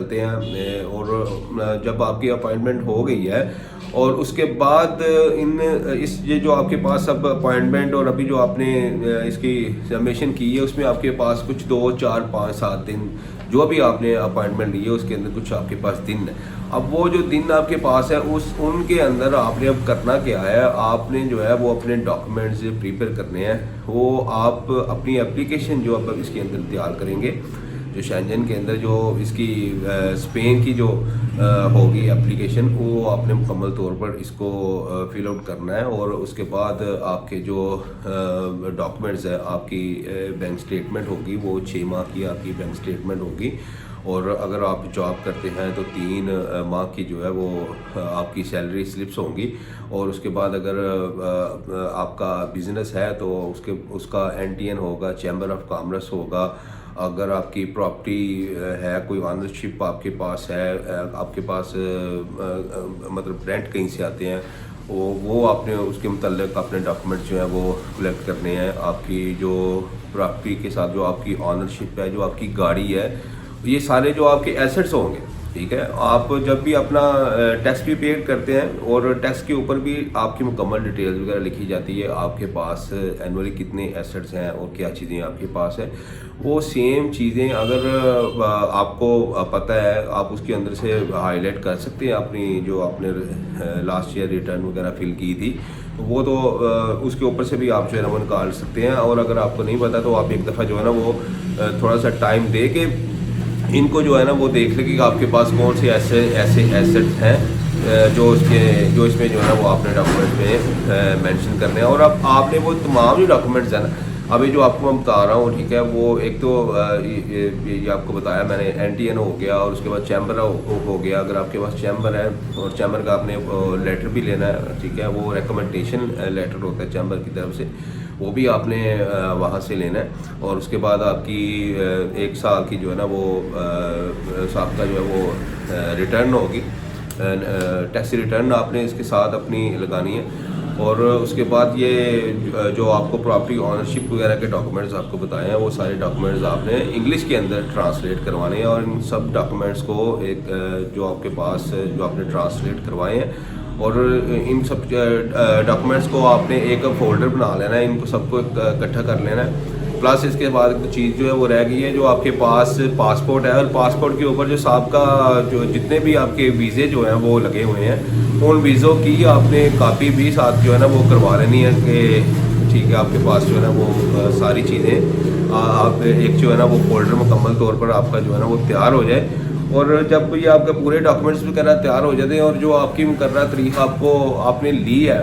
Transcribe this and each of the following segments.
چلتے ہیں اور جب آپ کی اپائنٹمنٹ ہو گئی ہے اور اس کے بعد یہ جو آپ کے پاس اب اپائنٹمنٹ اور ابھی جو آپ نے اس کی سبمیشن کی ہے اس میں آپ کے پاس کچھ 2 4 5 7 دن جو بھی آپ نے اپائنٹمنٹ لی ہے اس کے اندر کچھ آپ کے پاس دن ہے. اب وہ جو دن آپ کے پاس ہے ان کے اندر آپ نے اب کرنا کیا ہے, آپ نے جو ہے وہ اپنے ڈاکومنٹس پریپیئر کرنے ہیں. وہ آپ اپنی اپلیکیشن جو اب اس کے اندر تیار کریں گے, جو شینجن کے اندر جو اس کی اسپین کی جو ہوگی اپلیکیشن, وہ آپ نے مکمل طور پر اس کو فل آؤٹ کرنا ہے. اور اس کے بعد آپ کے جو ڈاکومنٹس ہے, آپ کی بینک اسٹیٹمنٹ ہوگی, وہ 6 ماہ کی آپ کی بینک اسٹیٹمنٹ ہوگی. اور اگر آپ جاب کرتے ہیں تو 3 ماہ کی جو ہے وہ آپ کی سیلری سلپس ہوں گی. اور اس کے بعد اگر آپ کا بزنس ہے تو اس کا NTN ہوگا, چیمبر آف کامرس ہوگا. اگر آپ کی پراپرٹی ہے, کوئی آنرشپ آپ کے پاس ہے, آپ کے پاس مطلب رینٹ کہیں سے آتے ہیں, وہ آپ نے اس کے متعلق اپنے ڈاکومنٹس جو ہیں وہ کلیکٹ کرنے ہیں. آپ کی جو پراپرٹی کے ساتھ جو آپ کی آنرشپ ہے, جو آپ کی گاڑی ہے, یہ سارے جو آپ کے ایسٹس ہوں گے. ٹھیک ہے, آپ جب بھی اپنا ٹیکس بھی پے کرتے ہیں اور ٹیکس کے اوپر بھی آپ کی مکمل ڈیٹیلز وغیرہ لکھی جاتی ہے, آپ کے پاس اینولی کتنے ایسٹس ہیں اور کیا چیزیں آپ کے پاس ہیں. وہ سیم چیزیں اگر آپ کو پتہ ہے, آپ اس کے اندر سے ہائی لائٹ کر سکتے ہیں اپنی جو آپ نے لاسٹ ایئر ریٹرن وغیرہ فل کی تھی, وہ تو اس کے اوپر سے بھی آپ جو ہے نا وہ نکال سکتے ہیں. اور اگر آپ کو نہیں پتا تو آپ ایک دفعہ جو ہے نا وہ تھوڑا سا ٹائم دے کے ان کو جو ہے نا وہ دیکھ لیں کہ آپ کے پاس کون سے ایسے ایسٹس ہیں جو اس میں جو ہے نا وہ آپ نے ڈاکومنٹ میں مینشن کرنے ہیں. اور اب آپ نے وہ تمام جو ڈاکومنٹس ہیں نا, ابھی جو آپ کو میں بتا رہا ہوں, ٹھیک ہے, وہ ایک تو یہ آپ کو بتایا میں نے, NTN ہو گیا, اور اس کے بعد چیمبر ہو گیا. اگر آپ کے پاس چیمبر ہے اور چیمبر کا آپ نے لیٹر بھی لینا ہے, ٹھیک ہے, وہ ریکمنڈیشن لیٹر ہوتا ہے چیمبر کی طرف سے, وہ بھی آپ نے وہاں سے لینا ہے. اور اس کے بعد آپ کی 1 سال کی جو ہے نا وہ صاحب کا جو ہے وہ ریٹرن ہوگی, ٹیکس ریٹرن آپ نے اس کے ساتھ اپنی لگانی ہے. اور اس کے بعد یہ جو آپ کو پراپرٹی آنرشپ وغیرہ کے ڈاکومنٹس آپ کو بتائے ہیں, وہ سارے ڈاکومنٹس آپ نے انگلش کے اندر ٹرانسلیٹ کروانے ہیں. اور ان سب ڈاکومنٹس کو ایک جو آپ کے پاس جو آپ نے ٹرانسلیٹ کروائے ہیں, اور ان سب ڈاکومنٹس کو آپ نے ایک فولڈر بنا لینا ہے, ان کو سب کو اکٹھا کر لینا ہے. پلس اس کے بعد ایک چیز جو ہے وہ رہ گئی ہے, جو آپ کے پاس پاسپورٹ ہے, اور پاسپورٹ کے اوپر جو سابقہ جو جتنے بھی آپ کے ویزے جو ہیں وہ لگے ہوئے ہیں, ان ویزوں کی آپ نے کاپی بھی ساتھ جو ہے نا وہ کروا لینی ہے کہ ٹھیک ہے, آپ کے پاس جو ہے نا وہ ساری چیزیں آپ ایک جو ہے نا وہ فولڈر مکمل طور پر آپ کا جو ہے نا وہ تیار ہو جائے. اور جب یہ آپ کے پورے ڈاکومنٹس وغیرہ تیار ہو جاتے ہیں, اور جو آپ کی مقررہ تاریخ آپ نے لی ہے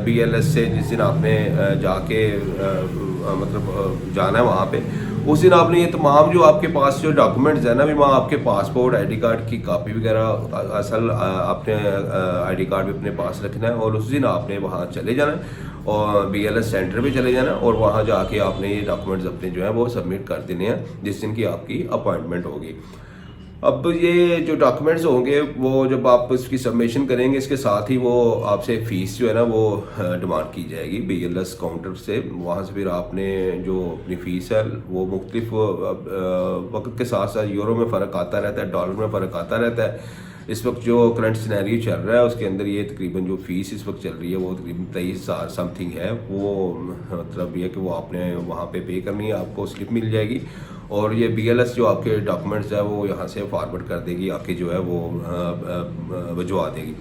BLS سے, جس دن آپ نے جا کے مطلب جانا ہے وہاں پہ, اس دن آپ نے یہ تمام جو آپ کے پاس جو ڈاکومنٹس ہیں نا, بھی وہاں آپ کے پاسپورٹ, ID کارڈ کی کاپی وغیرہ, اصل آپ نے ID کارڈ بھی اپنے پاس رکھنا ہے. اور اس دن آپ نے وہاں چلے جانا ہے اور BLS سینٹر پہ چلے جانا, اور وہاں جا کے آپ نے یہ ڈاکومنٹس اپنے جو ہیں وہ سبمٹ کر دینے ہیں جس دن کی آپ کی اپائنٹمنٹ ہوگی. اب یہ جو ڈاکومنٹس ہوں گے وہ جب آپ اس کی سبمیشن کریں گے, اس کے ساتھ ہی وہ آپ سے فیس جو ہے نا وہ ڈیمانڈ کی جائے گی BLS کاؤنٹر سے. وہاں سے پھر آپ نے جو اپنی فیس ہے وہ مختلف وقت کے ساتھ ساتھ یورو میں فرق آتا رہتا ہے, ڈالر میں فرق آتا رہتا ہے. اس وقت جو کرنٹ سینیریو چل رہا ہے اس کے اندر یہ تقریباً جو فیس اس وقت چل رہی ہے وہ تقریباً 23,000 سم تھنگ ہے. وہ مطلب یہ کہ وہ آپ نے وہاں پے کرنی ہے, آپ کو سلپ مل جائے گی. اور یہ BLS جو آپ کے ڈاکومنٹس ہے وہ یہاں سے فارورڈ کر دے گی, آپ کی جو ہے وہ بھجوا دے گی.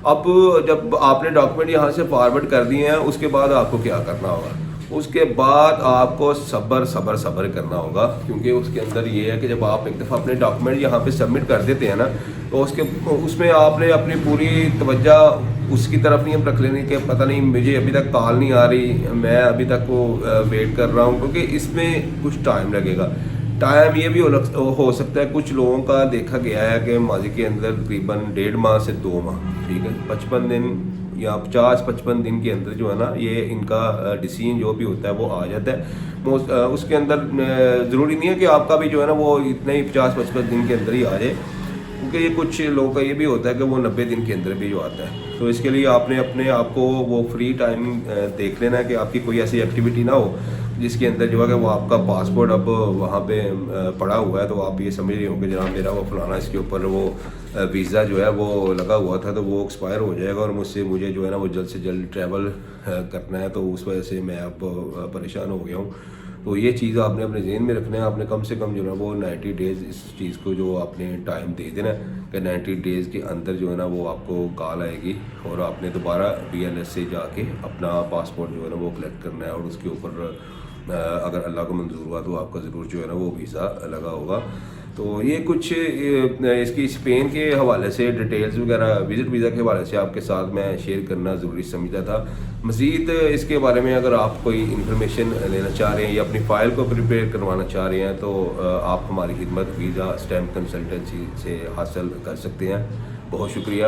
اب جب آپ نے ڈاکومنٹ یہاں سے فارورڈ کر دیے ہیں, اس کے بعد آپ کو کیا کرنا ہوگا؟ اس کے بعد آپ کو صبر کرنا ہوگا, کیونکہ اس کے اندر یہ ہے کہ جب آپ ایک دفعہ اپنے ڈاکومنٹ یہاں پہ سبمٹ کر دیتے ہیں نا, تو اس میں آپ نے اپنی پوری توجہ اس کی طرف نہیں رکھ لینی کہ پتہ نہیں مجھے ابھی تک کال نہیں آ رہی, میں ابھی تک وہ ویٹ کر رہا ہوں, کیونکہ اس میں کچھ ٹائم لگے گا. ٹائم یہ بھی ہو سکتا ہے, کچھ لوگوں کا دیکھا گیا ہے کہ ماضی کے اندر تقریباً 1.5 ماہ سے 2 ماہ, ٹھیک ہے, 55 دن یا 50-55 دن کے اندر جو ہے نا یہ ان کا ڈیسیژن جو بھی ہوتا ہے وہ آ جاتا ہے. اس کے اندر ضروری نہیں ہے کہ آپ کا بھی جو ہے نا وہ اتنے ہی 50-55 دن کے اندر ہی آ جائے, کیونکہ یہ کچھ لوگوں کا یہ بھی ہوتا ہے کہ وہ 90 دن کے اندر بھی جو آتا ہے. تو اس کے لیے آپ نے اپنے آپ کو وہ فری ٹائم دیکھ لینا ہے کہ آپ کی کوئی ایسی ایکٹیویٹی نہ ہو جس کے اندر جو ہے کہ وہ آپ کا پاسپورٹ اب وہاں پہ پڑا ہوا ہے، تو آپ یہ سمجھ رہے ہوں کہ جناب میرا وہ فلانا اس کے اوپر وہ ویزا جو ہے وہ لگا ہوا تھا، تو وہ ایکسپائر ہو جائے گا، اور مجھے جو ہے نا وہ جلد سے جلد ٹریول کرنا ہے، تو اس وجہ سے میں اب پریشان ہو گیا ہوں۔ تو یہ چیز آپ نے اپنے ذہن میں رکھنا ہے، آپ نے کم سے کم جو ہے وہ 90 ڈیز اس چیز کو جو آپ نے ٹائم دے دینا ہے کہ 90 ڈیز کے اندر جو ہے نا وہ آپ کو کال آئے گی، اور آپ نے دوبارہ BLS سے جا کے اپنا پاسپورٹ جو ہے نا وہ کلیکٹ کرنا ہے، اور اس کے اوپر اگر اللہ کو منظور ہوا تو آپ کا ضرور جو ہے نا وہ ویزا لگا ہوگا۔ تو یہ کچھ اس کی اسپین کے حوالے سے ڈیٹیلز وغیرہ وزٹ ویزا کے حوالے سے آپ کے ساتھ میں شیئر کرنا ضروری سمجھتا تھا۔ مزید اس کے بارے میں اگر آپ کوئی انفارمیشن لینا چاہ رہے ہیں یا اپنی فائل کو پریپیئر کروانا چاہ رہے ہیں تو آپ ہماری خدمت ویزا اسٹیمپ کنسلٹنسی سے حاصل کر سکتے ہیں۔ بہت شکریہ۔